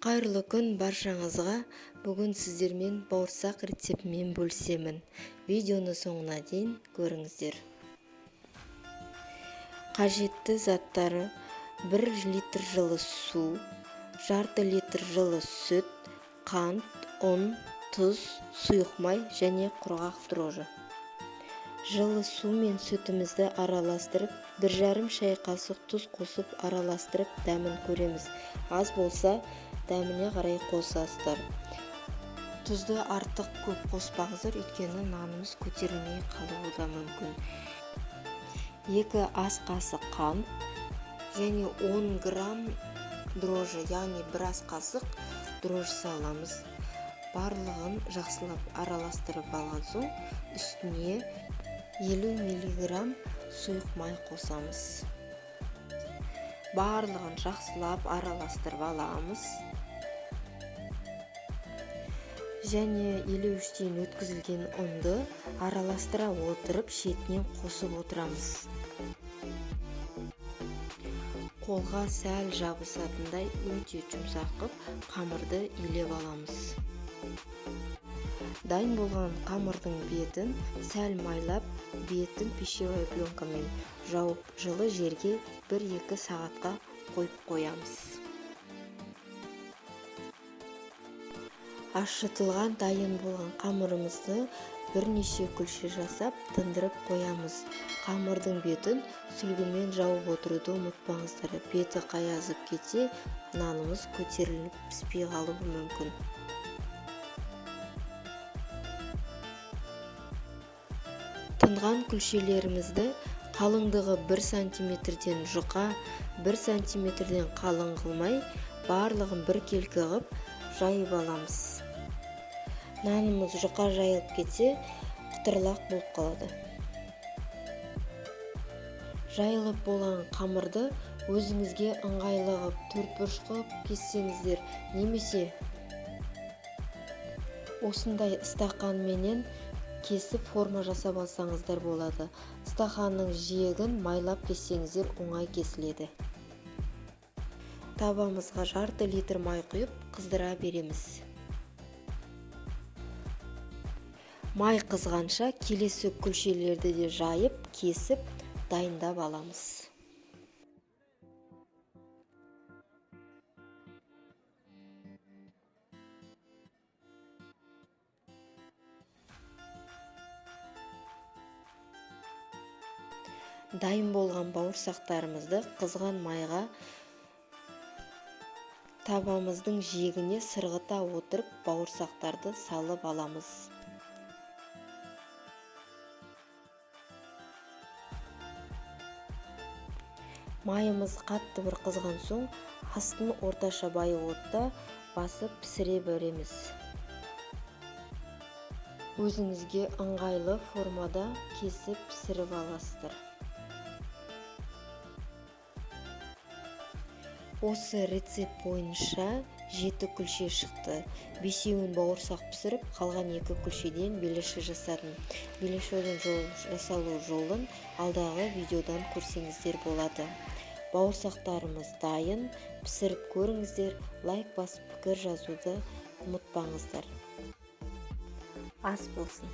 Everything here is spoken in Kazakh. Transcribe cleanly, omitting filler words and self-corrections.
Қайырлы күн баршаңызға. Бүгін сіздермен бауырсақ рецептімен бөлісемін. Видеоны соңына дейін көріңіздер. Қажетті заттары: 1 литр жылы су, жарты литр жылы сүт, қант, ұн, тұз, сұйық май және құрғақ дрожжи. Жылы су мен сүтімізді араластырып, 1,5 шай қасық тұз қосып араластырып дәмін көреміз. Аз болса, дәміне қарай қосасыздар. Тұзды артық көп қоспаңыздар, өйткені нанымыз көтерілмей қалуы да мүмкін. 2 ас қасық қант және 10 грамм дрожжи, яғни 1 ас қасық дрожжи саламыз. Барлығын жақсылап араластырып алған соң, үстіне 50 миллиграмм сұйық май қосамыз. Барлығын жақсылап араластырып аламыз. Және 53-тен өткізілген ұнды араластыра отырып, шетінен қосып отырамыз. Қолға сәл жабысатындай өте жұмсақ қып, қамырды илеп аламыз. Дайын болған қамырдың бетін сәл майлап, бетін пищевой пленкамен жауып, жылы жерге 1-2 сағатқа қойып қоямыз. Ашытылған дайын болған қамырымызды бірнеше күлше жасап, тындырып қоямыз. Қамырдың бетін сүлгімен жауып отыруды ұмытпаңыздар. Беті қаязып кетсе, нанымыз көтеріліп піспей қалуы мүмкін. Тынған күлшелерімізді қалыңдығы 1 сантиметрден жұқа, 1 сантиметрден қалың қылмай, барлығын бір келкі ғып жайып аламыз. Нанымыз жұқа жайылып кетсе, қытырлақ болып қалады. Жайылып болған қамырды өзіңізге ыңғайлы ғып, төртбұрыш қылып кессеңіздер, немесе осындай стақанменен кесіп форма жасап алсаңыздар болады. Стақанның жиегін майлап кессеңіздер, оңай кесіледі. Табамызға жарты литр май құйып, қыздыра береміз. Май қызғанша келесі күлшелерді де жайып, кесіп, дайындап аламыз. Дайын болған бауырсақтарымызды қызған майға табамыздың жиегіне сырғыта отырып, бауырсақтарды салып аламыз. Майымыз қатты бір қызған соң, астын орташа бай отта басып пісіре береміз. Өзіңізге ыңғайлы формада кесіп пісіріп аласыздар. Осы рецепт бойынша 7 күлше шықты. 5-еуін бауырсақ пісіріп, қалған 2 күлшеден белеші жасадым. Белешінің жасалу жолын алдағы видеодан көрсеңіздер болады. Бауырсақтарымыз дайын, пісіріп көріңіздер, лайк басып пікір жазуды ұмытпаңыздар. Ас болсын.